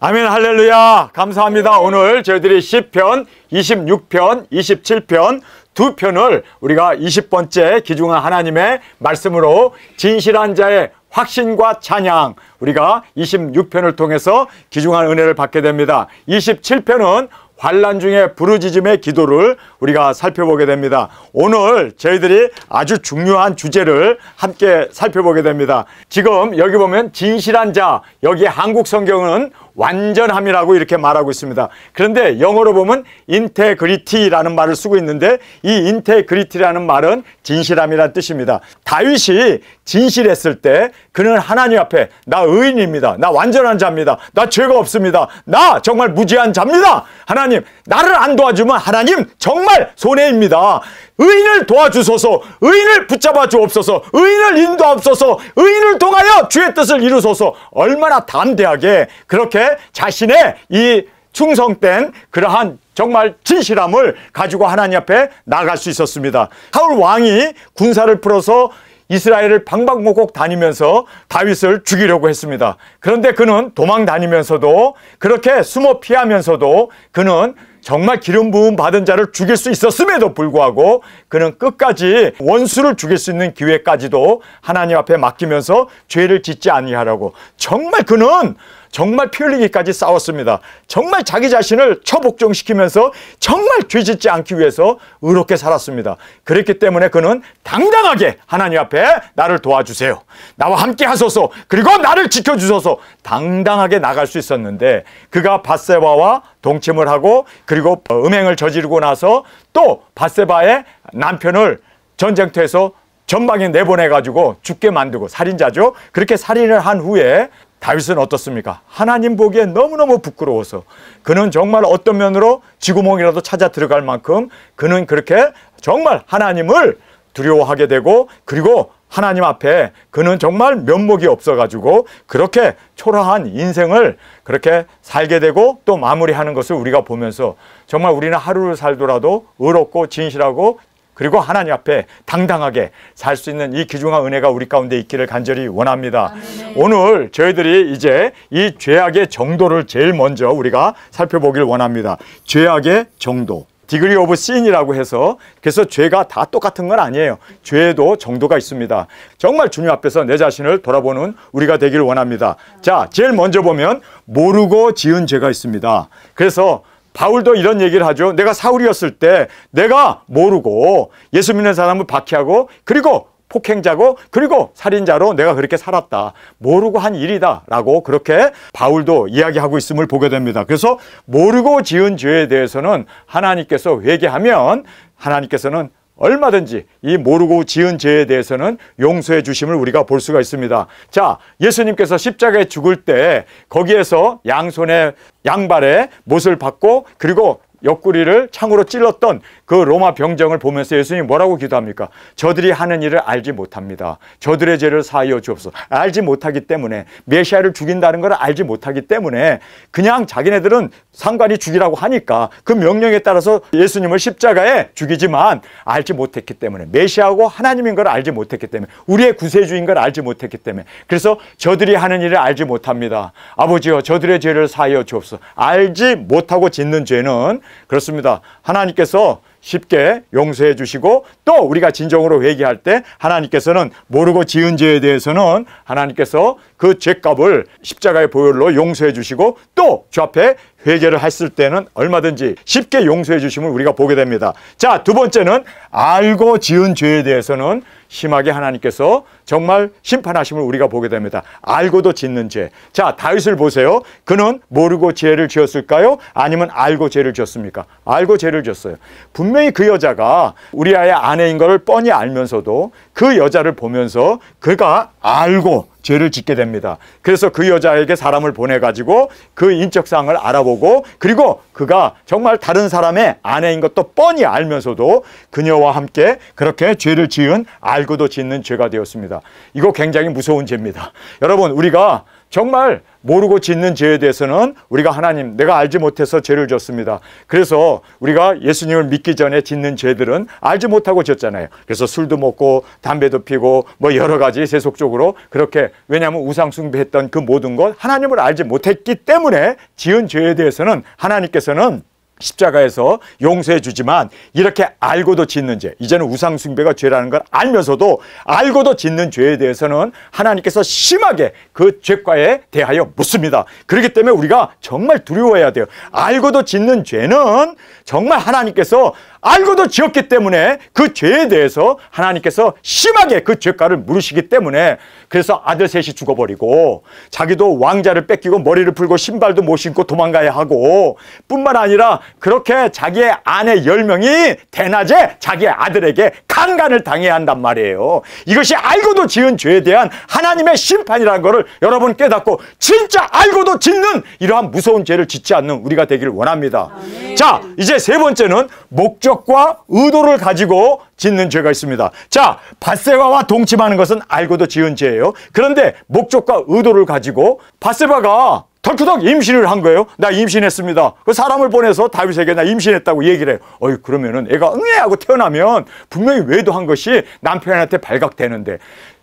아멘. 할렐루야. 감사합니다. 오늘 저희들이 10편, 26편, 27편 두 편을 우리가 20번째 귀중한 하나님의 말씀으로 진실한 자의 확신과 찬양, 우리가 26편을 통해서 귀중한 은혜를 받게 됩니다. 27편은 환난 중에 부르짖음의 기도를 우리가 살펴보게 됩니다. 오늘 저희들이 아주 중요한 주제를 함께 살펴보게 됩니다. 지금 여기 보면 진실한 자, 여기 한국 성경은 완전함이라고 이렇게 말하고 있습니다. 그런데 영어로 보면 인테그리티라는 말을 쓰고 있는데, 이 인테그리티라는 말은 진실함이라는 뜻입니다. 다윗이 진실했을 때 그는 하나님 앞에 나 의인입니다, 나 완전한 자입니다, 나 죄가 없습니다, 나 정말 무죄한 자입니다, 하나님 나를 안 도와주면 하나님 정말 손해입니다, 의인을 도와주소서, 의인을 붙잡아 주옵소서, 의인을 인도하옵소서, 의인을 통하여 주의 뜻을 이루소서. 얼마나 담대하게 그렇게 자신의 이 충성된 그러한 정말 진실함을 가지고 하나님 앞에 나갈 수 있었습니다. 사울 왕이 군사를 풀어서 이스라엘을 방방곡곡 다니면서 다윗을 죽이려고 했습니다. 그런데 그는 도망 다니면서도, 그렇게 숨어 피하면서도 그는 정말 기름 부음 받은 자를 죽일 수 있었음에도 불구하고 그는 끝까지 원수를 죽일 수 있는 기회까지도 하나님 앞에 맡기면서 죄를 짓지 아니하라고, 정말 그는 정말 피 흘리기까지 싸웠습니다. 정말 자기 자신을 처복종시키면서 정말 죄 짓지 않기 위해서 의롭게 살았습니다. 그렇기 때문에 그는 당당하게 하나님 앞에 나를 도와주세요, 나와 함께 하소서, 그리고 나를 지켜주소서, 당당하게 나갈 수 있었는데, 그가 밧세바와 동침을 하고 그리고 음행을 저지르고 나서 또 밧세바의 남편을 전쟁터에서 전방에 내보내가지고 죽게 만들고, 살인자죠. 그렇게 살인을 한 후에 다윗은 어떻습니까? 하나님 보기에 너무너무 부끄러워서 그는 정말 어떤 면으로 쥐구멍이라도 찾아 들어갈 만큼 그는 그렇게 정말 하나님을 두려워하게 되고, 그리고 하나님 앞에 그는 정말 면목이 없어가지고 그렇게 초라한 인생을 그렇게 살게 되고 또 마무리하는 것을 우리가 보면서 정말 우리는 하루를 살더라도 의롭고 진실하고 그리고 하나님 앞에 당당하게 살 수 있는 이 귀중한 은혜가 우리 가운데 있기를 간절히 원합니다. 아멘. 오늘 저희들이 이제 이 죄악의 정도를 제일 먼저 우리가 살펴보길 원합니다. 죄악의 정도, 디그리 오브 신이라고 해서, 그래서 죄가 다 똑같은 건 아니에요. 죄에도 정도가 있습니다. 정말 주님 앞에서 내 자신을 돌아보는 우리가 되기를 원합니다. 자, 제일 먼저 보면 모르고 지은 죄가 있습니다. 그래서 바울도 이런 얘기를 하죠. 내가 사울이었을 때 내가 모르고 예수 믿는 사람을 박해하고 그리고 폭행자고 그리고 살인자로 내가 그렇게 살았다, 모르고 한 일이다 라고 그렇게 바울도 이야기하고 있음을 보게 됩니다. 그래서 모르고 지은 죄에 대해서는 하나님께서 회개하면 하나님께서는 얼마든지 이 모르고 지은 죄에 대해서는 용서해 주심을 우리가 볼 수가 있습니다. 자, 예수님께서 십자가에 죽을 때 거기에서 양손에 양발에 못을 박고 그리고 옆구리를 창으로 찔렀던 그 로마 병정을 보면서 예수님이 뭐라고 기도합니까? 저들이 하는 일을 알지 못합니다. 저들의 죄를 사하여 주옵소서. 알지 못하기 때문에, 메시아를 죽인다는 걸 알지 못하기 때문에 그냥 자기네들은 상관이 죽이라고 하니까 그 명령에 따라서 예수님을 십자가에 죽이지만 알지 못했기 때문에, 메시아고 하나님인 걸 알지 못했기 때문에, 우리의 구세주인 걸 알지 못했기 때문에, 그래서 저들이 하는 일을 알지 못합니다. 아버지여 저들의 죄를 사하여 주옵소서. 알지 못하고 짓는 죄는 그렇습니다. 하나님께서 쉽게 용서해 주시고 또 우리가 진정으로 회개할 때 하나님께서는 모르고 지은 죄에 대해서는 하나님께서 그 죄값을 십자가의 보혈로 용서해 주시고 또 주 앞에 회개를 했을 때는 얼마든지 쉽게 용서해 주심을 우리가 보게 됩니다. 자, 두 번째는 알고 지은 죄에 대해서는 심하게 하나님께서 정말 심판하심을 우리가 보게 됩니다. 알고도 짓는 죄. 자, 다윗을 보세요. 그는 모르고 죄를 지었을까요? 아니면 알고 죄를 지었습니까? 알고 죄를 지었어요. 분명히 그 여자가 우리아의 아내인 것을 뻔히 알면서도 그 여자를 보면서 그가 알고 죄를 짓게 됩니다. 그래서 그 여자에게 사람을 보내가지고 그 인적사항을 알아보고 그리고 그가 정말 다른 사람의 아내인 것도 뻔히 알면서도 그녀와 함께 그렇게 죄를 지은, 알고도 짓는 죄가 되었습니다. 이거 굉장히 무서운 죄입니다. 여러분, 우리가 정말 모르고 짓는 죄에 대해서는 우리가 하나님, 내가 알지 못해서 죄를 졌습니다. 그래서 우리가 예수님을 믿기 전에 짓는 죄들은 알지 못하고 졌잖아요. 그래서 술도 먹고 담배도 피고 뭐 여러 가지 세속적으로 그렇게, 왜냐하면 우상 숭배했던 그 모든 것 하나님을 알지 못했기 때문에 지은 죄에 대해서는 하나님께서는 십자가에서 용서해 주지만, 이렇게 알고도 짓는 죄, 이제는 우상 숭배가 죄라는 걸 알면서도 알고도 짓는 죄에 대해서는 하나님께서 심하게 그 죄과에 대하여 묻습니다. 그렇기 때문에 우리가 정말 두려워해야 돼요. 알고도 짓는 죄는 정말 하나님께서 알고도 지었기 때문에 그 죄에 대해서 하나님께서 심하게 그 죄가를 물으시기 때문에, 그래서 아들 셋이 죽어버리고 자기도 왕자를 뺏기고 머리를 풀고 신발도 못 신고 도망가야 하고, 뿐만 아니라 그렇게 자기의 아내 10명이 대낮에 자기의 아들에게 강간을 당해야 한단 말이에요. 이것이 알고도 지은 죄에 대한 하나님의 심판이라는 것을 여러분 깨닫고 진짜 알고도 짓는 이러한 무서운 죄를 짓지 않는 우리가 되기를 원합니다. 자, 이제 세 번째는 목적과 의도를 가지고 짓는 죄가 있습니다. 자, 밧세바와 동침하는 것은 알고도 지은 죄예요. 그런데 목적과 의도를 가지고, 밧세바가 덜커덕 임신을 한 거예요. 나 임신했습니다. 그 사람을 보내서 다윗에게 나 임신했다고 얘기를 해요. 그러면은 애가 응애하고 태어나면 분명히 외도한 것이 남편한테 발각되는데,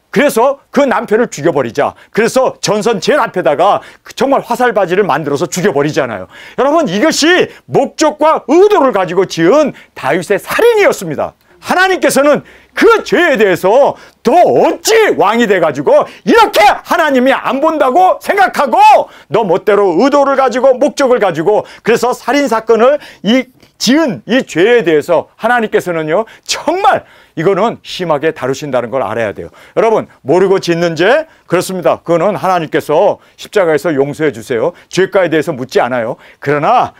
그래서 그 남편을 죽여버리자. 그래서 전선 제일 앞에다가 정말 화살바지를 만들어서 죽여버리잖아요. 여러분, 이것이 목적과 의도를 가지고 지은 다윗의 살인이었습니다. 하나님께서는 그 죄에 대해서 더 어찌 왕이 돼가지고 이렇게 하나님이 안 본다고 생각하고 너 멋대로 의도를 가지고 목적을 가지고, 그래서 살인사건을 지은 이 죄에 대해서 하나님께서는요, 정말 이거는 심하게 다루신다는 걸 알아야 돼요. 여러분, 모르고 짓는 죄, 그렇습니다. 그거는 하나님께서 십자가에서 용서해 주세요. 죄가에 대해서 묻지 않아요. 그러나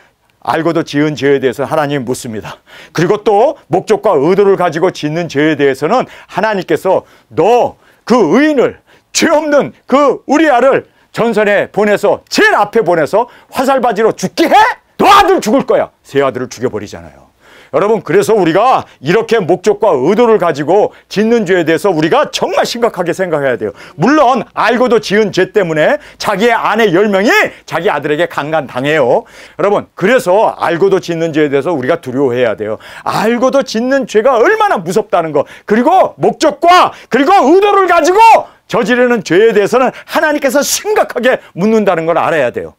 알고도 지은 죄에 대해서 하나님이 묻습니다. 그리고 또 목적과 의도를 가지고 짓는 죄에 대해서는 하나님께서 너 그 의인을, 죄 없는 그 우리아를 전선에 보내서, 제일 앞에 보내서 화살바지로 죽게 해? 너 아들 죽을 거야. 세 아들을 죽여버리잖아요. 여러분, 그래서 우리가 이렇게 목적과 의도를 가지고 짓는 죄에 대해서 우리가 정말 심각하게 생각해야 돼요. 물론 알고도 지은 죄 때문에 자기의 아내 10명이 자기 아들에게 강간당해요. 여러분, 그래서 알고도 짓는 죄에 대해서 우리가 두려워해야 돼요. 알고도 짓는 죄가 얼마나 무섭다는 거, 그리고 목적과 그리고 의도를 가지고 저지르는 죄에 대해서는 하나님께서 심각하게 묻는다는 걸 알아야 돼요.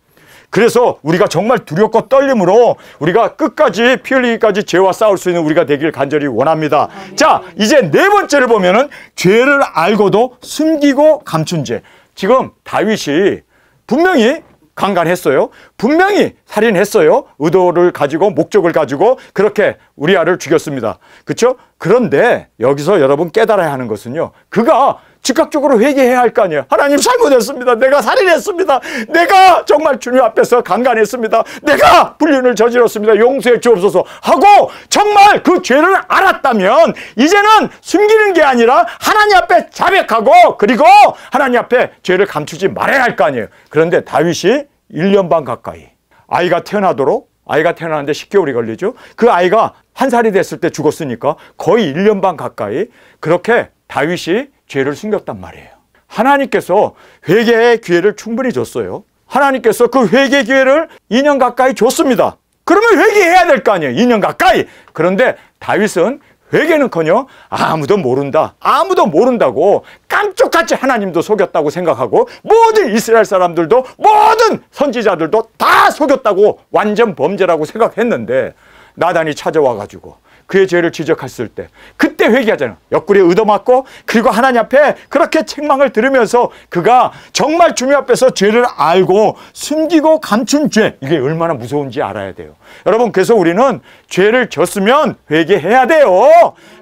그래서 우리가 정말 두렵고 떨림으로 우리가 끝까지 피 흘리기까지 죄와 싸울 수 있는 우리가 되길 간절히 원합니다. 자, 이제 네 번째를 보면은 죄를 알고도 숨기고 감춘 죄. 지금 다윗이 분명히 강간했어요. 분명히 살인했어요. 의도를 가지고 목적을 가지고 그렇게 우리아를 죽였습니다. 그렇죠? 그런데 여기서 여러분 깨달아야 하는 것은요, 그가 즉각적으로 회개해야 할 거 아니에요. 하나님, 잘못했습니다. 내가 살인했습니다. 내가 정말 주님 앞에서 강간했습니다. 내가 불륜을 저질렀습니다. 용서해 주옵소서 하고 정말 그 죄를 알았다면 이제는 숨기는 게 아니라 하나님 앞에 자백하고, 그리고 하나님 앞에 죄를 감추지 말아야 할 거 아니에요. 그런데 다윗이 1년 반 가까이, 아이가 태어나는데 10개월이 걸리죠. 그 아이가 1살이 됐을 때 죽었으니까 거의 1년 반 가까이 그렇게 다윗이 죄를 숨겼단 말이에요. 하나님께서 회개의 기회를 충분히 줬어요. 하나님께서 그 회개 기회를 2년 가까이 줬습니다. 그러면 회개해야 될 거 아니에요. 2년 가까이. 그런데 다윗은 회개는커녕 아무도 모른다고 깜짝같이 하나님도 속였다고 생각하고, 모든 이스라엘 사람들도, 모든 선지자들도 다 속였다고, 완전 범죄라고 생각했는데, 나단이 찾아와가지고 그의 죄를 지적했을 때 그때 회개하잖아요. 옆구리에 얻어맞고, 그리고 하나님 앞에 그렇게 책망을 들으면서 그가 정말 주님 앞에서 죄를 알고 숨기고 감춘 죄, 이게 얼마나 무서운지 알아야 돼요. 여러분, 그래서 우리는 죄를 졌으면 회개해야 돼요.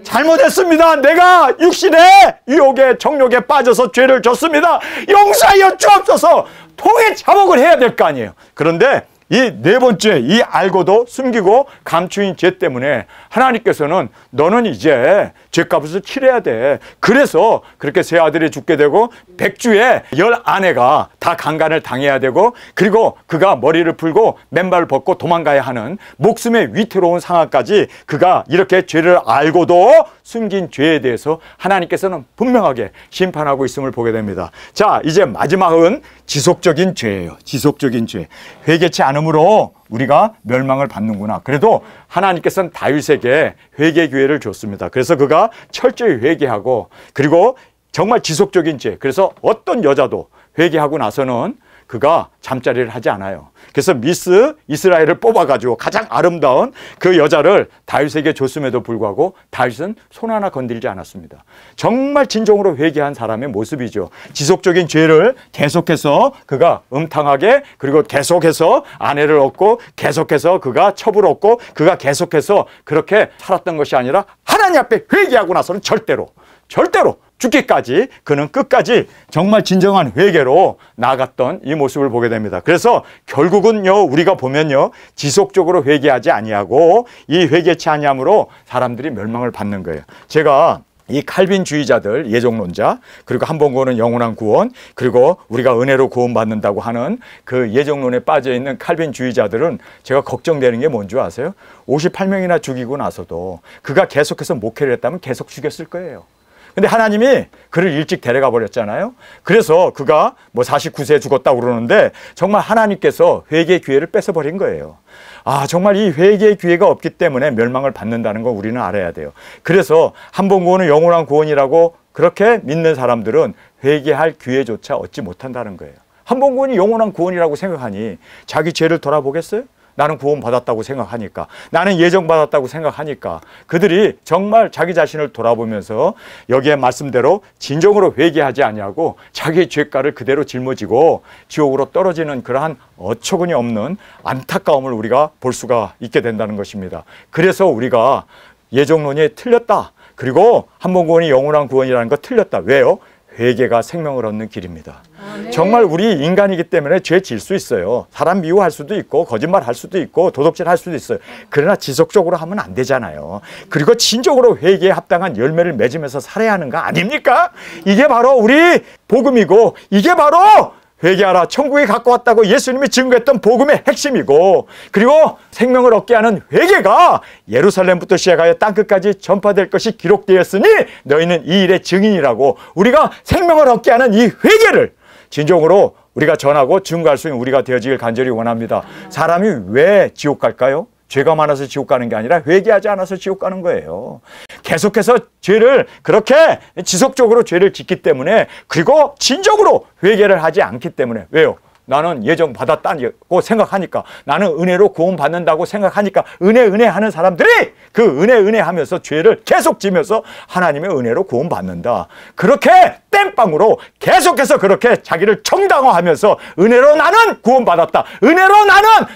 잘못했습니다. 내가 육신의 유혹에 정욕에 빠져서 죄를 졌습니다. 용서하여 주옵소서. 통해 자복을 해야 될 거 아니에요. 그런데 이 네 번째, 이 알고도 숨기고 감추인 죄 때문에 하나님께서는 너는 이제 죄값을 치러야 돼. 그래서 그렇게 세 아들이 죽게 되고 100주에 10아내가 다 강간을 당해야 되고, 그리고 그가 머리를 풀고 맨발을 벗고 도망가야 하는 목숨의 위태로운 상황까지 그가 이렇게 죄를 알고도 숨긴 죄에 대해서 하나님께서는 분명하게 심판하고 있음을 보게 됩니다. 자, 이제 마지막은 지속적인 죄예요. 지속적인 죄. 회개치 않음으로 우리가 멸망을 받는구나. 그래도 하나님께서는 다윗에게 회개 기회를 줬습니다. 그래서 그가 철저히 회개하고, 그리고 정말 지속적인 죄. 그래서 어떤 여자도 회개하고 나서는 그가 잠자리를 하지 않아요. 그래서 미스 이스라엘을 뽑아가지고 가장 아름다운 그 여자를 다윗에게 줬음에도 불구하고 다윗은 손 하나 건들지 않았습니다. 정말 진정으로 회개한 사람의 모습이죠. 지속적인 죄를 계속해서 그가 음탕하게, 그리고 계속해서 아내를 얻고, 계속해서 그가 첩을 얻고, 그가 계속해서 그렇게 살았던 것이 아니라 하나님 앞에 회개하고 나서는 절대로 죽기까지, 그는 끝까지 정말 진정한 회개로 나아갔던 이 모습을 보게 됩니다. 그래서 결국은요, 우리가 보면요, 지속적으로 회개하지 아니하고 이 회개치 아니함으로 사람들이 멸망을 받는 거예요. 제가 이 칼빈주의자들, 예정론자, 그리고 한 번 구원은 영원한 구원, 그리고 우리가 은혜로 구원받는다고 하는 그 예정론에 빠져있는 칼빈주의자들은 제가 걱정되는 게 뭔지 아세요? 58명이나 죽이고 나서도 그가 계속해서 목회를 했다면 계속 죽였을 거예요. 근데 하나님이 그를 일찍 데려가 버렸잖아요. 그래서 그가 뭐 49세에 죽었다고 그러는데 정말 하나님께서 회개의 기회를 뺏어버린 거예요. 아, 정말 이 회개의 기회가 없기 때문에 멸망을 받는다는 거 우리는 알아야 돼요. 그래서 한 번 구원은 영원한 구원이라고 그렇게 믿는 사람들은 회개할 기회조차 얻지 못한다는 거예요. 한 번 구원이 영원한 구원이라고 생각하니 자기 죄를 돌아보겠어요? 나는 구원받았다고 생각하니까, 나는 예정받았다고 생각하니까 그들이 정말 자기 자신을 돌아보면서 여기에 말씀대로 진정으로 회개하지 아니하고 자기의 죄가를 그대로 짊어지고 지옥으로 떨어지는 그러한 어처구니 없는 안타까움을 우리가 볼 수가 있게 된다는 것입니다. 그래서 우리가 예정론이 틀렸다, 그리고 한 번 구원이 영원한 구원이라는 거 틀렸다. 왜요? 회개가 생명을 얻는 길입니다. 네. 정말 우리 인간이기 때문에 죄 질 수 있어요. 사람 미워할 수도 있고, 거짓말할 수도 있고, 도둑질할 수도 있어요. 그러나 지속적으로 하면 안 되잖아요. 그리고 진정으로 회개에 합당한 열매를 맺으면서 살아야 하는 거 아닙니까? 이게 바로 우리 복음이고, 이게 바로 회개하라 천국에 갖고 왔다고 예수님이 증거했던 복음의 핵심이고, 그리고 생명을 얻게 하는 회개가 예루살렘부터 시작하여 땅끝까지 전파될 것이 기록되었으니 너희는 이 일의 증인이라고, 우리가 생명을 얻게 하는 이 회개를 진정으로 우리가 전하고 증거할 수 있는 우리가 되어지길 간절히 원합니다. 사람이 왜 지옥 갈까요? 죄가 많아서 지옥 가는 게 아니라 회개하지 않아서 지옥 가는 거예요. 계속해서 죄를 그렇게 지속적으로 죄를 짓기 때문에, 그리고 진정으로 회개를 하지 않기 때문에. 왜요? 나는 예정 받았다고 생각하니까, 나는 은혜로 구원받는다고 생각하니까 은혜 하는 사람들이 그 은혜 하면서 죄를 계속 지면서 하나님의 은혜로 구원받는다. 그렇게 땜빵으로 계속해서 그렇게 자기를 정당화하면서 은혜로 나는 구원받았다, 은혜로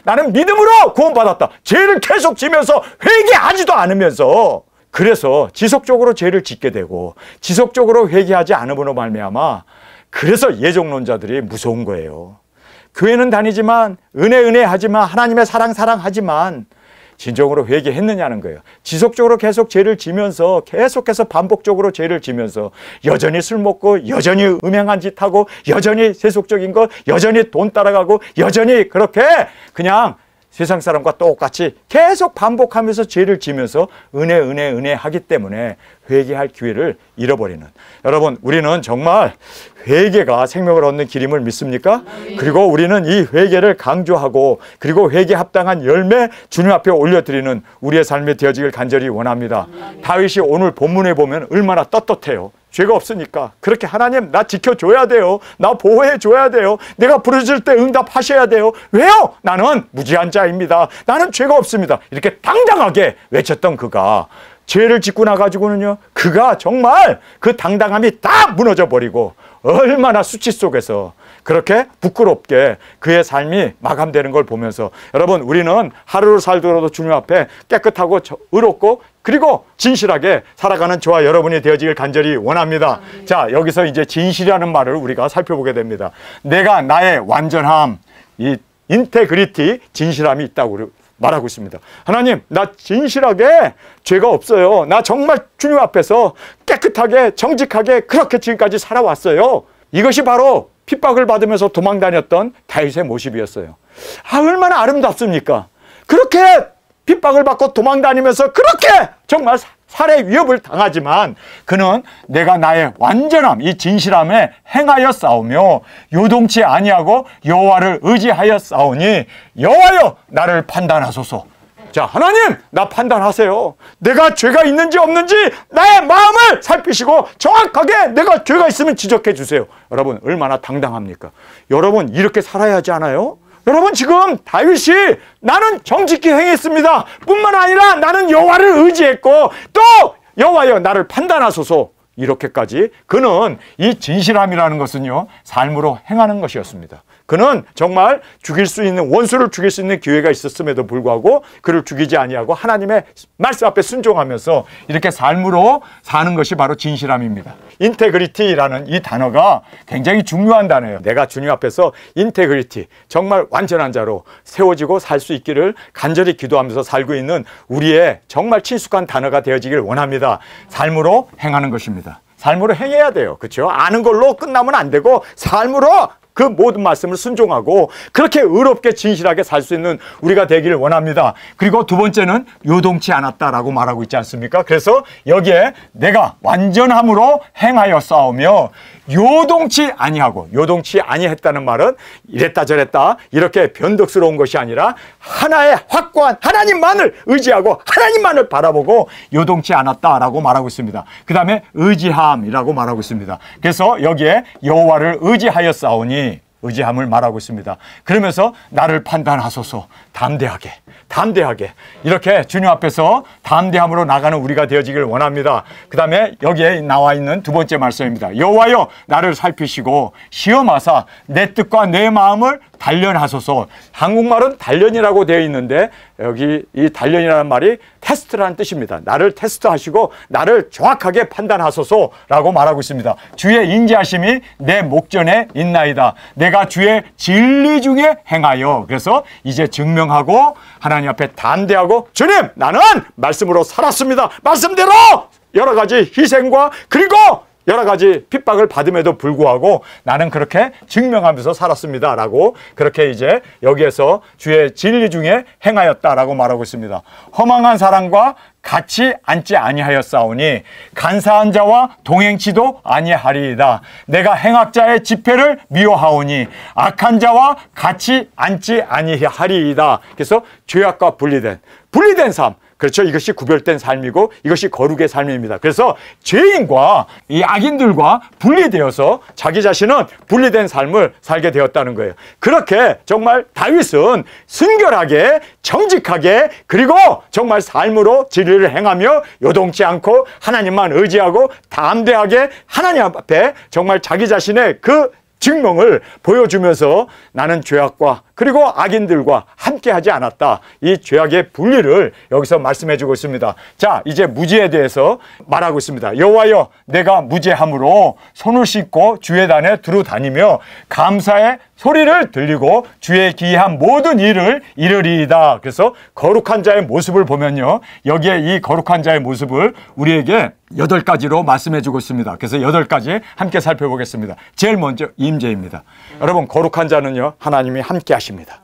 나는 믿음으로 구원받았다, 죄를 계속 지면서 회개하지도 않으면서, 그래서 지속적으로 죄를 짓게 되고 지속적으로 회개하지 않음으로 말미암아, 그래서 예정론자들이 무서운 거예요. 교회는 다니지만 은혜 하지만 하나님의 사랑하지만 진정으로 회개했느냐는 거예요. 지속적으로 계속 죄를 지면서, 계속해서 반복적으로 죄를 지면서 여전히 술 먹고, 여전히 음행한 짓 하고, 여전히 세속적인 것, 여전히 돈 따라가고, 여전히 그렇게 그냥 세상 사람과 똑같이 계속 반복하면서 죄를 지면서 은혜 하기 때문에 회개할 기회를 잃어버리는, 여러분, 우리는 정말 회개가 생명을 얻는 길임을 믿습니까? 그리고 우리는 이 회개를 강조하고, 그리고 회개 합당한 열매 주님 앞에 올려드리는 우리의 삶이 되어지길 간절히 원합니다. 다윗이 오늘 본문에 보면 얼마나 떳떳해요. 죄가 없으니까 그렇게 하나님 나 지켜줘야 돼요. 나 보호해줘야 돼요. 내가 부르실 때 응답하셔야 돼요. 왜요? 나는 무지한 자입니다. 나는 죄가 없습니다. 이렇게 당당하게 외쳤던 그가 죄를 짓고 나가지고는요, 그가 정말 그 당당함이 다 무너져 버리고 얼마나 수치 속에서 그렇게 부끄럽게 그의 삶이 마감되는 걸 보면서, 여러분, 우리는 하루를 살더라도 주님 앞에 깨끗하고 의롭고 그리고 진실하게 살아가는 저와 여러분이 되어지길 간절히 원합니다. 자, 여기서 이제 진실이라는 말을 우리가 살펴보게 됩니다. 내가 나의 완전함, 이 인테그리티, 진실함이 있다고 말하고 있습니다. 하나님, 나 진실하게 죄가 없어요. 나 정말 주님 앞에서 깨끗하게 정직하게 그렇게 지금까지 살아왔어요. 이것이 바로 핍박을 받으면서 도망 다녔던 다윗의 모습이었어요. 아, 얼마나 아름답습니까? 그렇게 핍박을 받고 도망 다니면서 그렇게 정말 살해 위협을 당하지만 그는 내가 나의 완전함, 이 진실함에 행하여 싸우며 요동치 아니하고 여호와를 의지하여 싸우니 여호와여 나를 판단하소서. 자, 하나님 나 판단하세요. 내가 죄가 있는지 없는지 나의 마음을 살피시고 정확하게 내가 죄가 있으면 지적해 주세요. 여러분 얼마나 당당합니까? 여러분 이렇게 살아야 하지 않아요? 여러분 지금 다윗이 나는 정직히 행했습니다 뿐만 아니라 나는 여호와를 의지했고 또 여호와여 나를 판단하소서, 이렇게까지 그는 이 진실함이라는 것은요 삶으로 행하는 것이었습니다. 그는 정말 죽일 수 있는, 원수를 죽일 수 있는 기회가 있었음에도 불구하고 그를 죽이지 아니하고 하나님의 말씀 앞에 순종하면서 이렇게 삶으로 사는 것이 바로 진실함입니다. 인테그리티라는 이 단어가 굉장히 중요한 단어예요. 내가 주님 앞에서 인테그리티, 정말 완전한 자로 세워지고 살 수 있기를 간절히 기도하면서 살고 있는 우리의 정말 친숙한 단어가 되어지길 원합니다. 삶으로 행하는 것입니다. 삶으로 행해야 돼요. 그렇죠? 아는 걸로 끝나면 안 되고 삶으로 그 모든 말씀을 순종하고 그렇게 의롭게 진실하게 살 수 있는 우리가 되기를 원합니다. 그리고 두 번째는 요동치 않았다라고 말하고 있지 않습니까? 그래서 여기에 내가 완전함으로 행하여 싸우며 요동치 아니하고, 요동치 아니했다는 말은 이랬다 저랬다 이렇게 변덕스러운 것이 아니라 하나의 확고한 하나님만을 의지하고 하나님만을 바라보고 요동치 않았다라고 말하고 있습니다. 그 다음에 의지함이라고 말하고 있습니다. 그래서 여기에 여호와를 의지하여 싸우니 의지함을 말하고 있습니다. 그러면서 나를 판단하소서, 담대하게 이렇게 주님 앞에서 담대함으로 나가는 우리가 되어지길 원합니다. 그 다음에 여기에 나와 있는 두 번째 말씀입니다. 여호와여 나를 살피시고 시험하사 내 뜻과 내 마음을 단련하소서. 한국말은 단련이라고 되어 있는데 여기 이 단련이라는 말이 테스트라는 뜻입니다. 나를 테스트하시고 나를 정확하게 판단하소서라고 말하고 있습니다. 주의 인지하심이 내 목전에 있나이다. 내가 주의 진리 중에 행하여. 그래서 이제 증명하고 하나님 앞에 담대하고 주님 나는 말씀으로 살았습니다. 말씀대로 여러 가지 희생과 그리고 여러 가지 핍박을 받음에도 불구하고 나는 그렇게 증명하면서 살았습니다 라고 그렇게 이제 여기에서 주의 진리 중에 행하였다라고 말하고 있습니다. 허망한 사람과 같이 앉지 아니하였사오니 간사한 자와 동행치도 아니하리이다. 내가 행악자의 집회를 미워하오니 악한 자와 같이 앉지 아니하리이다. 그래서 죄악과 분리된 삶, 그렇죠. 이것이 구별된 삶이고 이것이 거룩의 삶입니다. 그래서 죄인과 이 악인들과 분리되어서 자기 자신은 분리된 삶을 살게 되었다는 거예요. 그렇게 정말 다윗은 순결하게 정직하게 그리고 정말 삶으로 진리를 행하며 요동치 않고 하나님만 의지하고 담대하게 하나님 앞에 정말 자기 자신의 그 증명을 보여주면서 나는 죄악과 그리고 악인들과 함께하지 않았다. 이 죄악의 분리를 여기서 말씀해 주고 있습니다. 자, 이제 무지에 대해서 말하고 있습니다. 여호와여 내가 무죄함으로 손을 씻고 주의 단에 두루 다니며 감사의 소리를 들리고 주의 기이한 모든 일을 이르리이다. 그래서 거룩한 자의 모습을 보면요, 여기에 이 거룩한 자의 모습을 우리에게 8가지로 말씀해 주고 있습니다. 그래서 8가지 함께 살펴보겠습니다. 제일 먼저 임재입니다. 여러분, 거룩한 자는요 하나님이 함께 하십니다.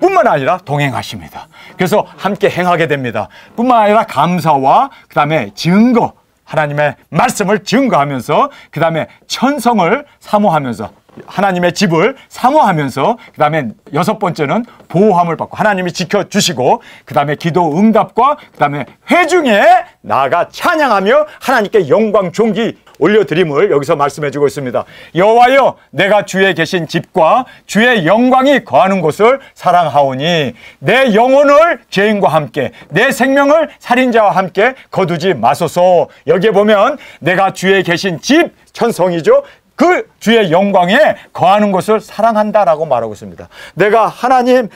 뿐만 아니라 동행하십니다. 그래서 함께 행하게 됩니다. 뿐만 아니라 감사와 그 다음에 증거, 하나님의 말씀을 증거하면서 그 다음에 천성을 사모하면서 하나님의 집을 사모하면서 그 다음에 6번째는 보호함을 받고 하나님이 지켜주시고 그 다음에 기도 응답과 그 다음에 회중에 나아가 찬양하며 하나님께 영광 존귀 올려드림을 여기서 말씀해주고 있습니다. 여호와여 내가 주에 계신 집과 주의 영광이 거하는 곳을 사랑하오니 내 영혼을 죄인과 함께 내 생명을 살인자와 함께 거두지 마소서. 여기에 보면 내가 주에 계신 집, 천성이죠. 그 주의 영광에 거하는 것을 사랑한다라고 말하고 있습니다. 내가 하나님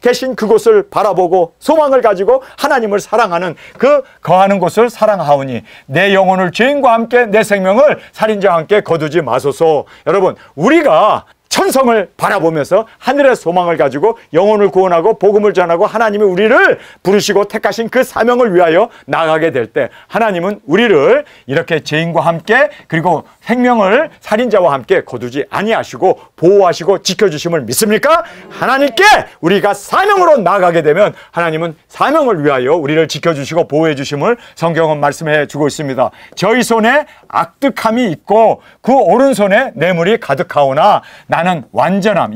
계신 그곳을 바라보고 소망을 가지고 하나님을 사랑하는 그 거하는 곳을 사랑하오니 내 영혼을 죄인과 함께 내 생명을 살인자와 함께 거두지 마소서. 여러분, 우리가 천성을 바라보면서 하늘의 소망을 가지고 영혼을 구원하고 복음을 전하고 하나님이 우리를 부르시고 택하신 그 사명을 위하여 나아가게 될 때 하나님은 우리를 이렇게 죄인과 함께 그리고 생명을 살인자와 함께 거두지 아니하시고 보호하시고 지켜주심을 믿습니까? 하나님께 우리가 사명으로 나아가게 되면 하나님은 사명을 위하여 우리를 지켜주시고 보호해 주심을 성경은 말씀해 주고 있습니다. 저희 손에 악득함이 있고 그 오른손에 뇌물이 가득하오나 나는 완전함,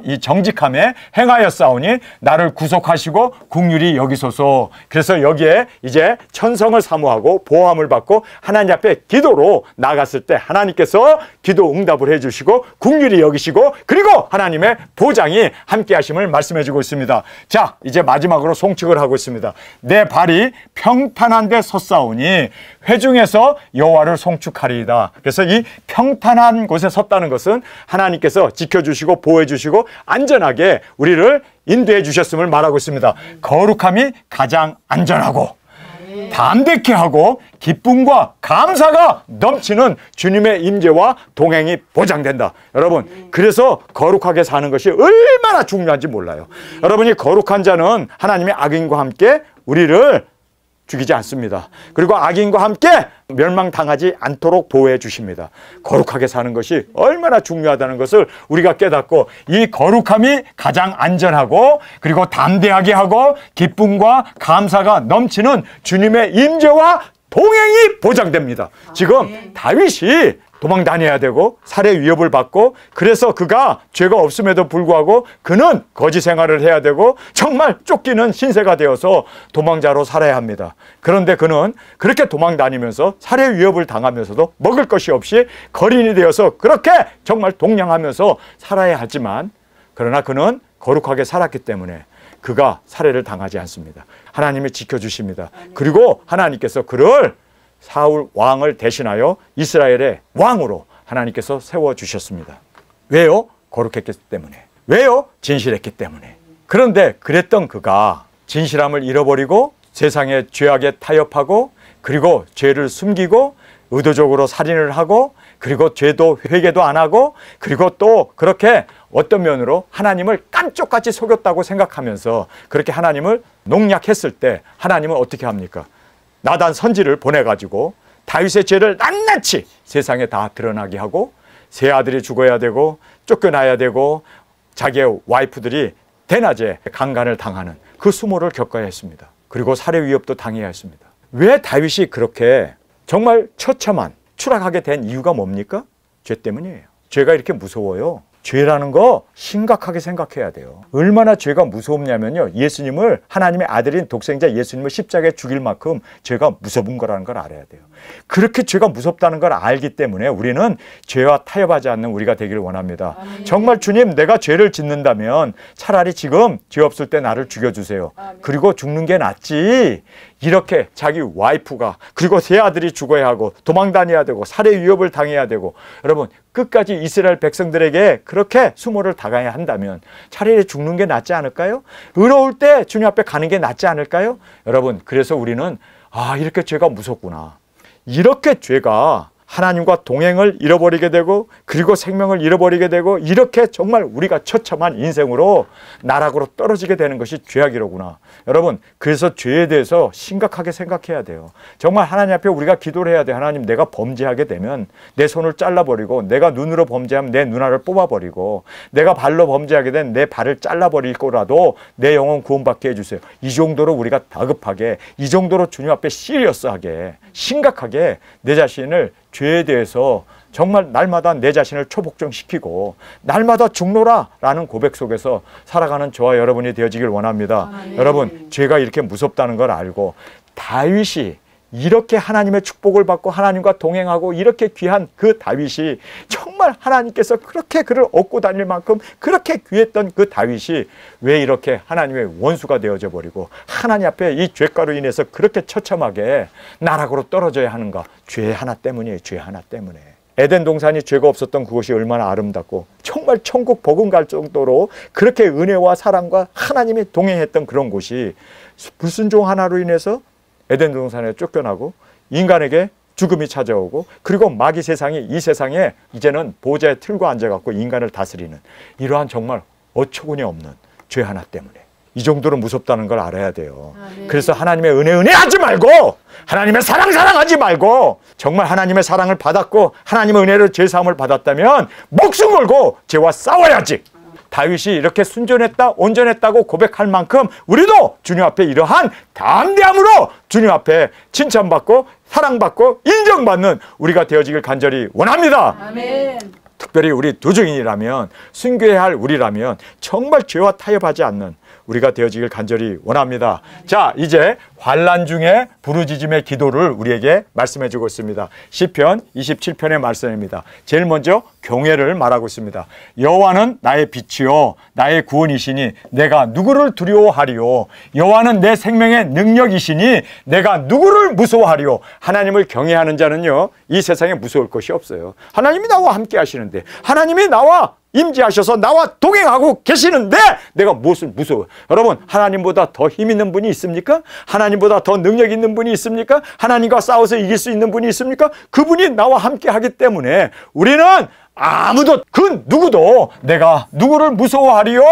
이 정직함에 행하였사오니 나를 구속하시고 긍휼히 여기소서. 그래서 여기에 이제 천성을 사모하고 보호함을 받고 하나님 앞에 기도로 나갔을 때 하나님께서 기도 응답을 해주시고 긍휼히 여기시고 그리고 하나님의 보장이 함께 하심을 말씀해 주고 있습니다. 자, 이제 마지막으로 송축을 하고 있습니다. 내 발이 평탄한 데 섰사오니 회중에서 여호와를 송축하리이다. 그래서 이 평탄한 곳에 섰다는 것은 하나님께서 지켜주시고 보호해 주시고 안전하게 우리를 인도해 주셨음을 말하고 있습니다. 거룩함이 가장 안전하고 담대케 하고 기쁨과 감사가 넘치는 주님의 임재와 동행이 보장된다. 여러분, 그래서 거룩하게 사는 것이 얼마나 중요한지 몰라요. 여러분이 거룩한 자는 하나님의 악인과 함께 우리를 죽이지 않습니다. 그리고 악인과 함께 멸망당하지 않도록 보호해 주십니다. 거룩하게 사는 것이 얼마나 중요하다는 것을 우리가 깨닫고 이 거룩함이 가장 안전하고 그리고 담대하게 하고 기쁨과 감사가 넘치는 주님의 임재와 동행이 보장됩니다. 지금 다윗이 도망 다녀야 되고 살해 위협을 받고 그래서 그가 죄가 없음에도 불구하고 그는 거지 생활을 해야 되고 정말 쫓기는 신세가 되어서 도망자로 살아야 합니다. 그런데 그는 그렇게 도망 다니면서 살해 위협을 당하면서도 먹을 것이 없이 거린이 되어서 그렇게 정말 동냥하면서 살아야 하지만 그러나 그는 거룩하게 살았기 때문에 그가 살해를 당하지 않습니다. 하나님이 지켜주십니다. 그리고 하나님께서 그를 사울 왕을 대신하여 이스라엘의 왕으로 하나님께서 세워주셨습니다. 왜요? 거룩했기 때문에. 왜요? 진실했기 때문에. 그런데 그랬던 그가 진실함을 잃어버리고 세상의 죄악에 타협하고 그리고 죄를 숨기고 의도적으로 살인을 하고 그리고 죄도 회개도 안 하고 그리고 또 그렇게 어떤 면으로 하나님을 깜쪽같이 속였다고 생각하면서 그렇게 하나님을 농약했을 때 하나님은 어떻게 합니까? 나단 선지를 보내가지고 다윗의 죄를 낱낱이 세상에 다 드러나게 하고 세 아들이 죽어야 되고 쫓겨나야 되고 자기의 와이프들이 대낮에 강간을 당하는 그 수모를 겪어야 했습니다. 그리고 살해 위협도 당해야 했습니다. 왜 다윗이 그렇게 정말 처참한 추락하게 된 이유가 뭡니까? 죄 때문이에요. 죄가 이렇게 무서워요. 죄라는 거 심각하게 생각해야 돼요. 얼마나 죄가 무섭냐면요. 예수님을 하나님의 아들인 독생자 예수님을 십자가에 죽일 만큼 죄가 무서운 거라는 걸 알아야 돼요. 그렇게 죄가 무섭다는 걸 알기 때문에 우리는 죄와 타협하지 않는 우리가 되기를 원합니다. 아멘. 정말 주님 내가 죄를 짓는다면 차라리 지금 죄 없을 때 나를 죽여주세요. 아멘. 그리고 죽는 게 낫지. 이렇게 자기 와이프가 그리고 세 아들이 죽어야 하고 도망 다녀야 되고 살해 위협을 당해야 되고 여러분 끝까지 이스라엘 백성들에게 그렇게 수모를 당해야 한다면 차라리 죽는 게 낫지 않을까요? 의로울 때 주님 앞에 가는 게 낫지 않을까요? 여러분 그래서 우리는 이렇게 죄가 무섭구나. 이렇게 죄가 하나님과 동행을 잃어버리게 되고 그리고 생명을 잃어버리게 되고 이렇게 정말 우리가 처참한 인생으로 나락으로 떨어지게 되는 것이 죄악이로구나. 여러분 그래서 죄에 대해서 심각하게 생각해야 돼요. 정말 하나님 앞에 우리가 기도를 해야 돼요. 하나님 내가 범죄하게 되면 내 손을 잘라버리고 내가 눈으로 범죄하면 내 눈알을 뽑아버리고 내가 발로 범죄하게 되면 내 발을 잘라버리고라도 내 영혼 구원받게 해주세요. 이 정도로 우리가 다급하게 이 정도로 주님 앞에 시리어스하게 심각하게 내 자신을 죄에 대해서 정말 날마다 내 자신을 초복종시키고 날마다 죽노라 라는 고백 속에서 살아가는 저와 여러분이 되어지길 원합니다. 여러분 죄가 이렇게 무섭다는 걸 알고 다윗이 이렇게 하나님의 축복을 받고 하나님과 동행하고 이렇게 귀한 그 다윗이 정말 하나님께서 그렇게 그를 얻고 다닐 만큼 그렇게 귀했던 그 다윗이 왜 이렇게 하나님의 원수가 되어져 버리고 하나님 앞에 이 죄가로 인해서 그렇게 처참하게 나락으로 떨어져야 하는가? 죄 하나 때문이에요. 죄 하나 때문에. 에덴 동산이 죄가 없었던 그곳이 얼마나 아름답고 정말 천국 복음 갈 정도로 그렇게 은혜와 사랑과 하나님이 동행했던 그런 곳이 불순종 하나로 인해서 에덴 동산에 쫓겨나고 인간에게 죽음이 찾아오고, 그리고 마귀 세상이 이 세상에 이제는 보좌에 틀고 앉아갖고 인간을 다스리는 이러한 정말 어처구니 없는 죄 하나 때문에 이 정도로 무섭다는 걸 알아야 돼요. 그래서 하나님의 은혜 하지 말고, 하나님의 사랑하지 말고, 정말 하나님의 사랑을 받았고 하나님의 은혜로 죄 사함을 받았다면 목숨 걸고 죄와 싸워야지. 다윗이 이렇게 순전했다, 온전했다고 고백할 만큼 우리도 주님 앞에 이러한 담대함으로 주님 앞에 칭찬받고 사랑받고 인정받는 우리가 되어지길 간절히 원합니다. 아멘. 특별히 우리 도중인이라면, 순교해야 할 우리라면 정말 죄와 타협하지 않는 우리가 되어지길 간절히 원합니다. 자, 이제 환난 중에 부르짖음의 기도를 우리에게 말씀해 주고 있습니다. 시편 27편의 말씀입니다. 제일 먼저 경외를 말하고 있습니다. 여호와는 나의 빛이요 나의 구원이시니 내가 누구를 두려워하리요. 여호와는 내 생명의 능력이시니 내가 누구를 무서워하리요. 하나님을 경외하는 자는요, 이 세상에 무서울 것이 없어요. 하나님이 나와 함께 하시는데, 하나님이 나와 임재하셔서 나와 동행하고 계시는데 내가 무엇을 무서워요? 여러분, 하나님보다 더 힘 있는 분이 있습니까? 하나님보다 더 능력 있는 분이 있습니까? 하나님과 싸워서 이길 수 있는 분이 있습니까? 그분이 나와 함께 하기 때문에 우리는 아무도, 그 누구도 내가 누구를 무서워하리요?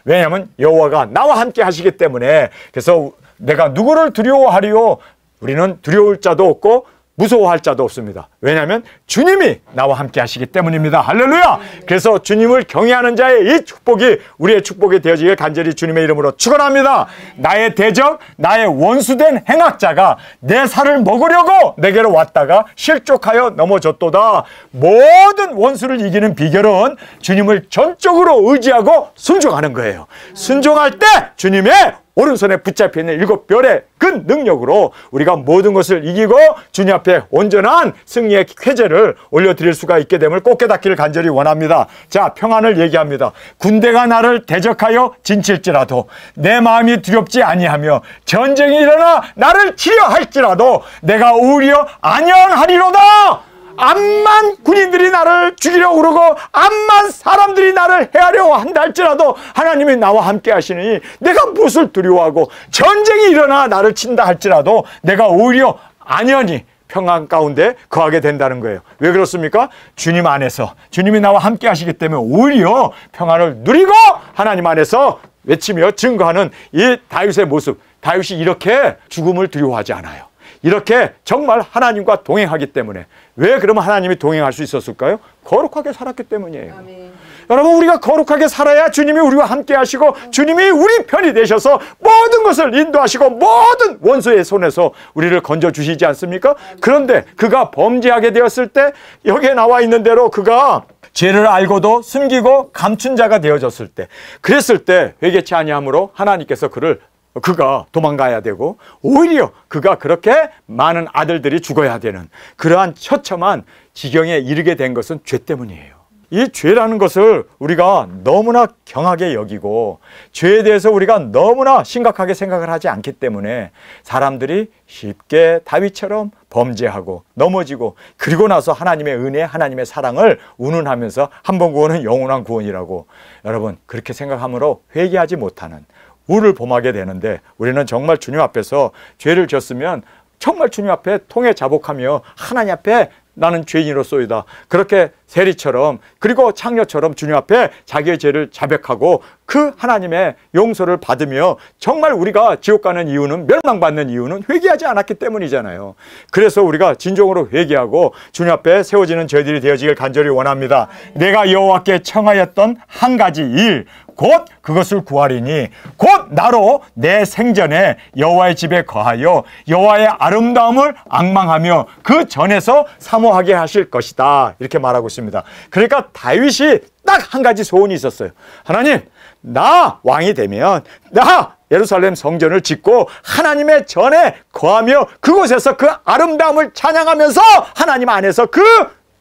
왜냐하면 여호와가 나와 함께 하시기 때문에. 그래서 내가 누구를 두려워하리요? 우리는 두려울 자도 없고 무서워할 자도 없습니다. 왜냐하면 주님이 나와 함께 하시기 때문입니다. 할렐루야! 그래서 주님을 경외하는 자의 이 축복이 우리의 축복이 되어지길 간절히 주님의 이름으로 축원합니다. 나의 대적, 나의 원수된 행악자가 내 살을 먹으려고 내게로 왔다가 실족하여 넘어졌도다. 모든 원수를 이기는 비결은 주님을 전적으로 의지하고 순종하는 거예요. 순종할 때 주님의 오른손에 붙잡혀 있는 7별의 그 능력으로 우리가 모든 것을 이기고 주님 앞에 온전한 승리의 쾌제를 올려드릴 수가 있게 됨을 꼭 깨닫기를 간절히 원합니다. 자, 평안을 얘기합니다. 군대가 나를 대적하여 진칠지라도 내 마음이 두렵지 아니하며 전쟁이 일어나 나를 치려 할지라도 내가 오히려 안녕하리로다. 암만 군인들이 나를 죽이려고 그러고 암만 사람들이 나를 해하려고 한다 할지라도 하나님이 나와 함께 하시니 내가 무엇을 두려워하고, 전쟁이 일어나 나를 친다 할지라도 내가 오히려 안연히 평안 가운데 거하게 된다는 거예요. 왜 그렇습니까? 주님 안에서, 주님이 나와 함께 하시기 때문에 오히려 평안을 누리고 하나님 안에서 외치며 증거하는 이 다윗의 모습. 다윗이 이렇게 죽음을 두려워하지 않아요. 이렇게 정말 하나님과 동행하기 때문에. 왜 그러면 하나님이 동행할 수 있었을까요? 거룩하게 살았기 때문이에요. 아멘. 여러분, 우리가 거룩하게 살아야 주님이 우리와 함께 하시고 주님이 우리 편이 되셔서 모든 것을 인도하시고 모든 원수의 손에서 우리를 건져주시지 않습니까? 그런데 그가 범죄하게 되었을 때, 여기에 나와 있는 대로 그가 죄를 알고도 숨기고 감춘 자가 되어졌을 때, 그랬을 때 회개치 아니함으로 하나님께서 그가 도망가야 되고, 오히려 그가 그렇게 많은 아들들이 죽어야 되는 그러한 처참한 지경에 이르게 된 것은 죄 때문이에요. 이 죄라는 것을 우리가 너무나 경하게 여기고 죄에 대해서 우리가 너무나 심각하게 생각을 하지 않기 때문에 사람들이 쉽게 다윗처럼 범죄하고 넘어지고, 그리고 나서 하나님의 은혜, 하나님의 사랑을 운운하면서 한 번 구원은 영원한 구원이라고, 여러분, 그렇게 생각함으로 회개하지 못하는 우를 범하게 되는데, 우리는 정말 주님 앞에서 죄를 졌으면 정말 주님 앞에 통해 자복하며 하나님 앞에 나는 죄인으로소이다, 그렇게 세리처럼 그리고 창녀처럼 주님 앞에 자기의 죄를 자백하고 그 하나님의 용서를 받으며, 정말 우리가 지옥 가는 이유는, 멸망받는 이유는 회개하지 않았기 때문이잖아요. 그래서 우리가 진정으로 회개하고 주님 앞에 세워지는 저희들이 되어지길 간절히 원합니다. 내가 여호와께 청하였던 한 가지 일, 곧 그것을 구하리니 곧 나로 내 생전에 여호와의 집에 거하여 여호와의 아름다움을 앙망하며 그 전에서 사모하게 하실 것이다, 이렇게 말하고 있습니다. 그러니까 다윗이 딱 한 가지 소원이 있었어요. 하나님, 나 왕이 되면 나 예루살렘 성전을 짓고 하나님의 전에 거하며 그곳에서 그 아름다움을 찬양하면서 하나님 안에서 그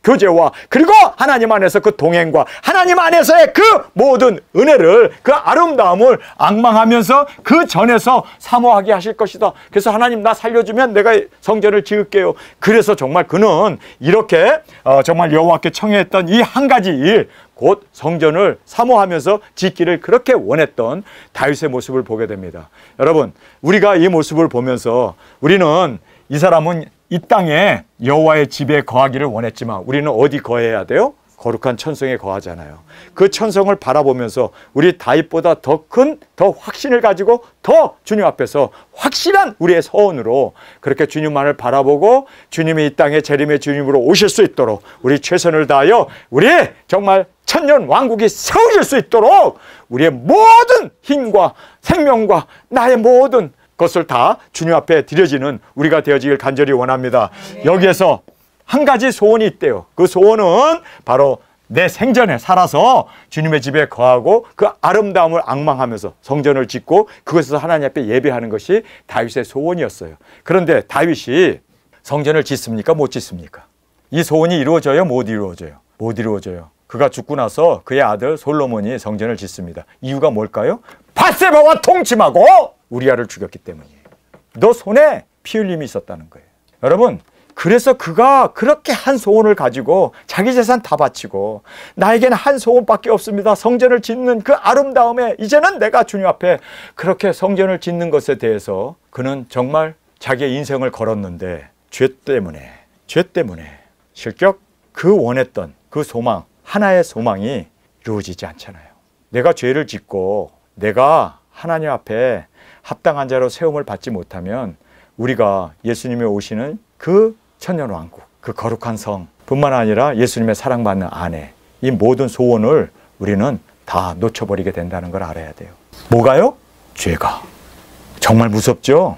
교제와 그리고 하나님 안에서 그 동행과 하나님 안에서의 그 모든 은혜를, 그 아름다움을 앙망하면서 그 전에서 사모하게 하실 것이다. 그래서 하나님, 나 살려주면 내가 성전을 지을게요. 그래서 정말 그는 이렇게 정말 여호와께 청했던 이 한 가지 일, 곧 성전을 사모하면서 짓기를 그렇게 원했던 다윗의 모습을 보게 됩니다. 여러분, 우리가 이 모습을 보면서 우리는 이 사람은 이 땅에 여호와의 집에 거하기를 원했지만 우리는 어디 거해야 돼요? 거룩한 천성에 거하잖아요. 그 천성을 바라보면서 우리 다윗보다 더 큰, 더 확신을 가지고 더 주님 앞에서 확실한 우리의 서원으로 그렇게 주님만을 바라보고 주님이 이 땅에 재림의 주님으로 오실 수 있도록 우리 최선을 다하여 우리 정말 천년 왕국이 세워질 수 있도록 우리의 모든 힘과 생명과 나의 모든 것을 다 주님 앞에 드려지는 우리가 되어지길 간절히 원합니다. 여기에서 한 가지 소원이 있대요. 그 소원은 바로 내 생전에 살아서 주님의 집에 거하고 그 아름다움을 앙망하면서 성전을 짓고 그것에서 하나님 앞에 예배하는 것이 다윗의 소원이었어요. 그런데 다윗이 성전을 짓습니까? 못 짓습니까? 이 소원이 이루어져요? 못 이루어져요? 못 이루어져요. 그가 죽고 나서 그의 아들 솔로몬이 성전을 짓습니다. 이유가 뭘까요? 밧세바와 통침하고 우리아를 죽였기 때문이에요. 너 손에 피 흘림이 있었다는 거예요. 여러분, 그래서 그가 그렇게 한 소원을 가지고 자기 재산 다 바치고 나에게는 한 소원밖에 없습니다. 성전을 짓는 그 아름다움에 이제는 내가 주님 앞에 그렇게 성전을 짓는 것에 대해서 그는 정말 자기의 인생을 걸었는데 죄 때문에 실격 그 원했던 그 소망, 하나의 소망이 이루어지지 않잖아요. 내가 죄를 짓고 내가 하나님 앞에 합당한 자로 세움을 받지 못하면 우리가 예수님이 오시는 그 천년왕국, 그 거룩한 성 뿐만 아니라 예수님의 사랑받는 아내, 이 모든 소원을 우리는 다 놓쳐버리게 된다는 걸 알아야 돼요. 뭐가요? 죄가. 정말 무섭죠?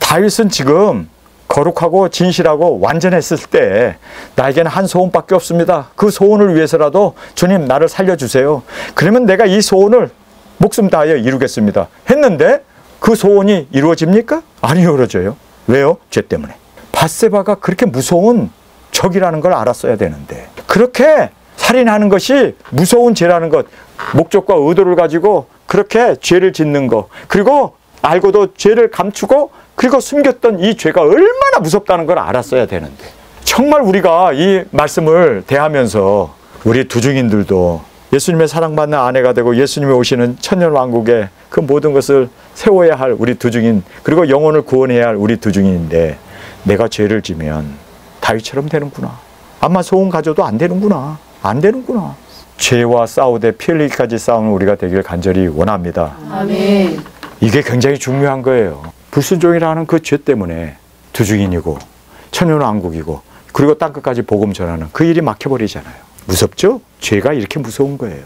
다윗은 지금 거룩하고 진실하고 완전했을 때 나에게는 한 소원밖에 없습니다. 그 소원을 위해서라도 주님 나를 살려주세요. 그러면 내가 이 소원을 목숨 다하여 이루겠습니다. 했는데 그 소원이 이루어집니까? 안 이루어져요. 왜요? 죄 때문에. 밧세바가 그렇게 무서운 적이라는 걸 알았어야 되는데 그렇게 살인하는 것이 무서운 죄라는 것, 목적과 의도를 가지고 그렇게 죄를 짓는 것, 그리고 알고도 죄를 감추고 그리고 숨겼던 이 죄가 얼마나 무섭다는 걸 알았어야 되는데 정말 우리가 이 말씀을 대하면서 우리 두중인들도 예수님의 사랑받는 아내가 되고 예수님이 오시는 천년왕국의 그 모든 것을 세워야 할 우리 두중인, 그리고 영혼을 구원해야 할 우리 두중인인데 내가 죄를 지면 다윗처럼 되는구나. 아마 소원 가져도 안 되는구나. 안 되는구나. 죄와 싸우되 피 흘리기까지 싸우는 우리가 되길 간절히 원합니다. 아멘. 이게 굉장히 중요한 거예요. 불순종이라는 그 죄 때문에 두중인이고 천년왕국이고 그리고 땅끝까지 복음 전하는 그 일이 막혀버리잖아요. 무섭죠? 죄가 이렇게 무서운 거예요.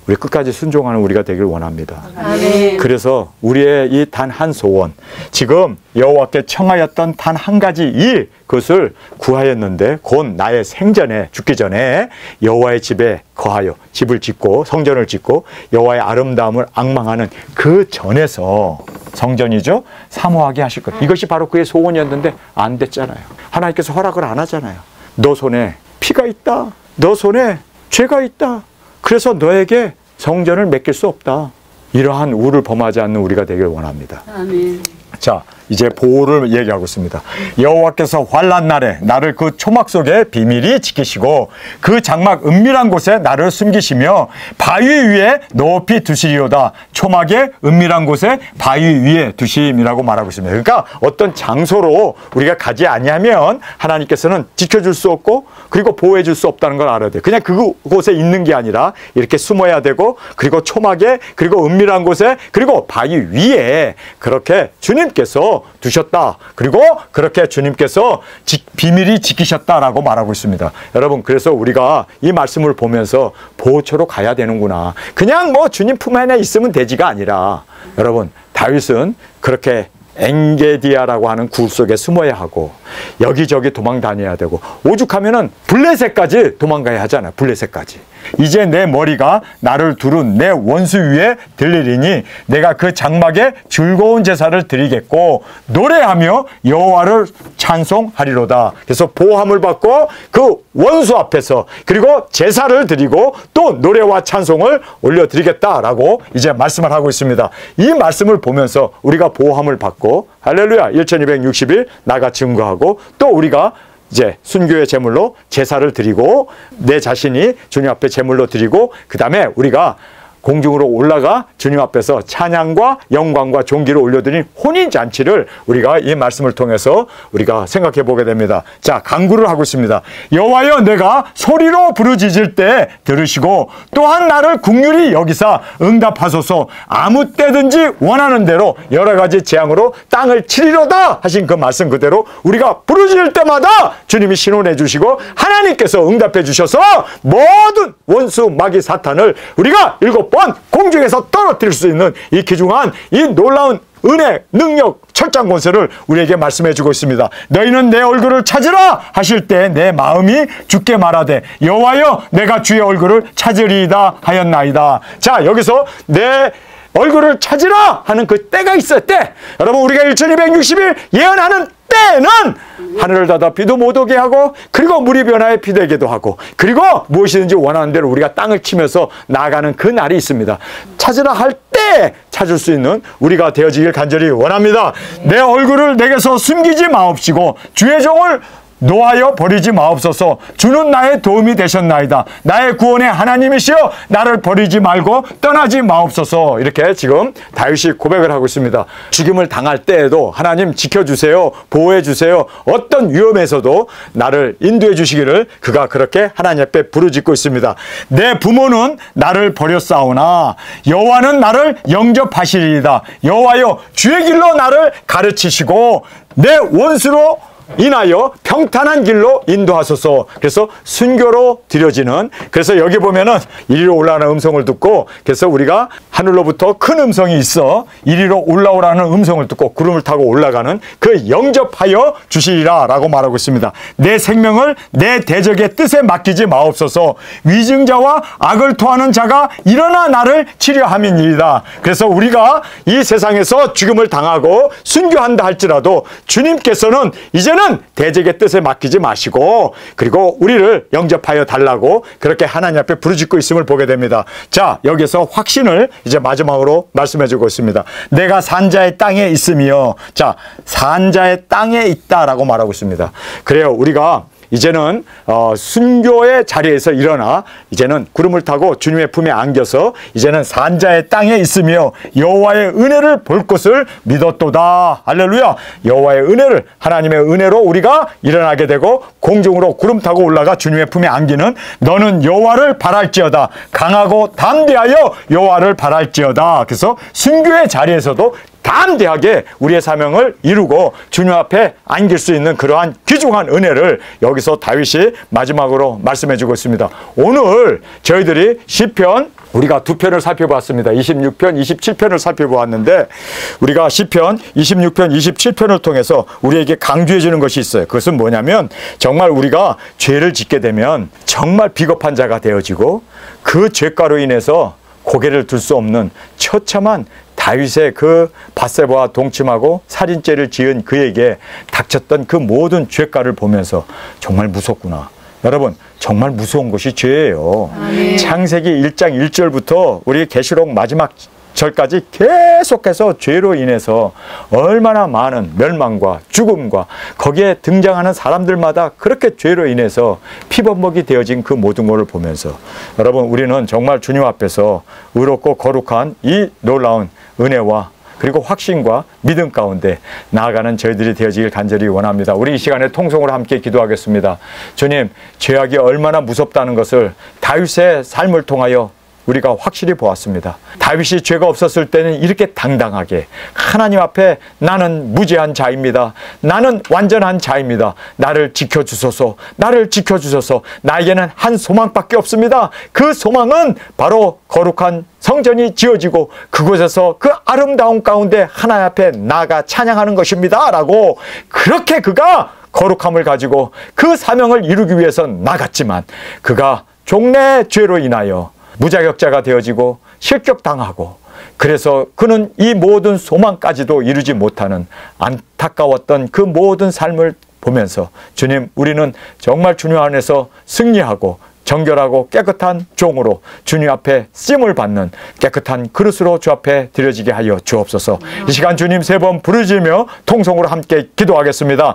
우리 끝까지 순종하는 우리가 되길 원합니다. 아멘. 그래서 우리의 이 단 한 소원, 지금 여호와께 청하였던 단 한 가지 일, 그것을 구하였는데 곧 나의 생전에 죽기 전에 여호와의 집에 거하여 집을 짓고 성전을 짓고 여호와의 아름다움을 앙망하는 그 전에서 성전이죠, 사모하게 하실 것. 이것이 바로 그의 소원이었는데 안 됐잖아요. 하나님께서 허락을 안 하잖아요. 너 손에 피가 있다. 너 손에 죄가 있다. 그래서 너에게 성전을 맡길 수 없다. 이러한 우를 범하지 않는 우리가 되길 원합니다. 아멘. 자, 이제 보호를 얘기하고 있습니다. 여호와께서 환난 날에 나를 그 초막 속에 비밀히 지키시고 그 장막 은밀한 곳에 나를 숨기시며 바위 위에 높이 두시리로다. 초막의 은밀한 곳에 바위 위에 두심이라고 말하고 있습니다. 그러니까 어떤 장소로 우리가 가지 아니하면 하나님께서는 지켜줄 수 없고 그리고 보호해 줄 수 없다는 걸 알아야 돼요. 그냥 그곳에 있는 게 아니라 이렇게 숨어야 되고 그리고 초막에 그리고 은밀한 곳에 그리고 바위 위에 그렇게 주님께서 두셨다. 그리고 그렇게 주님께서 비밀히 지키셨다라고 말하고 있습니다. 여러분, 그래서 우리가 이 말씀을 보면서 보호처로 가야 되는구나. 그냥 뭐 주님 품 안에 있으면 되지가 아니라 여러분, 다윗은 그렇게 엔게디아라고 하는 굴 속에 숨어야 하고 여기저기 도망 다녀야 되고 오죽하면은 블레셋까지 도망가야 하잖아요. 블레셋까지. 이제 내 머리가 나를 두른 내 원수 위에 들리리니 내가 그 장막에 즐거운 제사를 드리겠고 노래하며 여호와를 찬송하리로다. 그래서 보호함을 받고 그 원수 앞에서 그리고 제사를 드리고 또 노래와 찬송을 올려드리겠다라고 이제 말씀을 하고 있습니다. 이 말씀을 보면서 우리가 보호함을 받고 할렐루야 1260일 나가 증거하고 또 우리가 이제 순교의 제물로 제사를 드리고 내 자신이 주님 앞에 제물로 드리고 그 다음에 우리가 공중으로 올라가 주님 앞에서 찬양과 영광과 존귀를 올려드린 혼인잔치를 우리가 이 말씀을 통해서 우리가 생각해 보게 됩니다. 자, 간구를 하고 있습니다. 여호와여, 내가 소리로 부르짖을 때 들으시고 또한 나를 긍휼히 여기사 응답하소서. 아무 때든지 원하는 대로 여러 가지 재앙으로 땅을 치리로다 하신 그 말씀 그대로 우리가 부르짖을 때마다 주님이 신원해 주시고 하나님께서 응답해 주셔서 모든 원수 마귀 사탄을 우리가 7번 공중에서 떨어뜨릴 수 있는 이 귀중한 이 놀라운 은혜, 능력, 철장 권세를 우리에게 말씀해 주고 있습니다. 너희는 내 얼굴을 찾으라 하실 때 내 마음이 주께 말하되 여호와여, 내가 주의 얼굴을 찾으리이다 하였나이다. 자, 여기서 내 얼굴을 찾으라 하는 그 때가 있어요. 때. 여러분, 우리가 1260일 예언하는 때는 하늘을 닫아 비도 못 오게 하고, 그리고 물이 변화해 비되게도 하고, 그리고 무엇이든지 원하는 대로 우리가 땅을 치면서 나아가는 그 날이 있습니다. 찾으라 할 때 찾을 수 있는 우리가 되어지길 간절히 원합니다. 내 얼굴을 내게서 숨기지 마옵시고 주의 종을 노하여 버리지 마옵소서. 주는 나의 도움이 되셨나이다. 나의 구원의 하나님이시여, 나를 버리지 말고 떠나지 마옵소서. 이렇게 지금 다윗이 고백을 하고 있습니다. 죽임을 당할 때에도 하나님 지켜주세요, 보호해주세요, 어떤 위험에서도 나를 인도해 주시기를 그가 그렇게 하나님 앞에 부르짖고 있습니다. 내 부모는 나를 버렸사오나 여호와는 나를 영접하시리이다. 여호와여, 주의 길로 나를 가르치시고 내 원수로 인하여 평탄한 길로 인도하소서. 그래서 순교로 드려지는, 그래서 여기 보면은 이리로 올라가는 음성을 듣고, 그래서 우리가 하늘로부터 큰 음성이 있어 이리로 올라오라는 음성을 듣고 구름을 타고 올라가는 그 영접하여 주시리라 라고 말하고 있습니다. 내 생명을 내 대적의 뜻에 맡기지 마옵소서. 위증자와 악을 토하는 자가 일어나 나를 치려함이니이다. 그래서 우리가 이 세상에서 죽음을 당하고 순교한다 할지라도 주님께서는 이제는 대적의 뜻에 맡기지 마시고 그리고 우리를 영접하여 달라고 그렇게 하나님 앞에 부르짖고 있음을 보게 됩니다. 자, 여기서 확신을 이제 마지막으로 말씀해 주고 있습니다. 내가 산자의 땅에 있으며, 자, 산자의 땅에 있다라고 말하고 있습니다. 그래요, 우리가 이제는 순교의 자리에서 일어나 이제는 구름을 타고 주님의 품에 안겨서 이제는 산자의 땅에 있으며 여호와의 은혜를 볼 것을 믿었도다. 할렐루야. 여호와의 은혜를, 하나님의 은혜로 우리가 일어나게 되고 공중으로 구름 타고 올라가 주님의 품에 안기는 너는 여호와를 바랄지어다. 강하고 담대하여 여호와를 바랄지어다. 그래서 순교의 자리에서도 담대하게 우리의 사명을 이루고 주님 앞에 안길 수 있는 그러한 귀중한 은혜를 여기서 다윗이 마지막으로 말씀해 주고 있습니다. 오늘 저희들이 시편 우리가 두 편을 살펴봤습니다. 26편, 27편을 살펴보았는데 우리가 시편 26편, 27편을 통해서 우리에게 강조해 주는 것이 있어요. 그것은 뭐냐면 정말 우리가 죄를 짓게 되면 정말 비겁한 자가 되어지고 그 죄가로 인해서 고개를 들 수 없는 처참한 다윗의 그 밧세바와 동침하고 살인죄를 지은 그에게 닥쳤던 그 모든 죄가를 보면서 정말 무섭구나. 여러분, 정말 무서운 것이 죄예요. 아멘. 창세기 1장 1절부터 우리 계시록 마지막 절까지 계속해서 죄로 인해서 얼마나 많은 멸망과 죽음과 거기에 등장하는 사람들마다 그렇게 죄로 인해서 피범벅이 되어진 그 모든 것을 보면서 여러분, 우리는 정말 주님 앞에서 의롭고 거룩한 이 놀라운 은혜와 그리고 확신과 믿음 가운데 나아가는 저희들이 되어지길 간절히 원합니다. 우리 이 시간에 통성으로 함께 기도하겠습니다. 주님, 죄악이 얼마나 무섭다는 것을 다윗의 삶을 통하여 우리가 확실히 보았습니다. 다윗이 죄가 없었을 때는 이렇게 당당하게 하나님 앞에 나는 무죄한 자입니다. 나는 완전한 자입니다. 나를 지켜주소서. 나를 지켜주소서. 나에게는 한 소망밖에 없습니다. 그 소망은 바로 거룩한 성전이 지어지고 그곳에서 그 아름다운 가운데 하나님 앞에 나아가 찬양하는 것입니다. 라고 그렇게 그가 거룩함을 가지고 그 사명을 이루기 위해서 나갔지만 그가 종래 죄로 인하여 무자격자가 되어지고 실격당하고 그래서 그는 이 모든 소망까지도 이루지 못하는 안타까웠던 그 모든 삶을 보면서 주님, 우리는 정말 주님 안에서 승리하고 정결하고 깨끗한 종으로 주님 앞에 쓰임을 받는 깨끗한 그릇으로 주 앞에 드려지게 하여 주옵소서. 이 시간 주님 3번 부르짖으며 통성으로 함께 기도하겠습니다.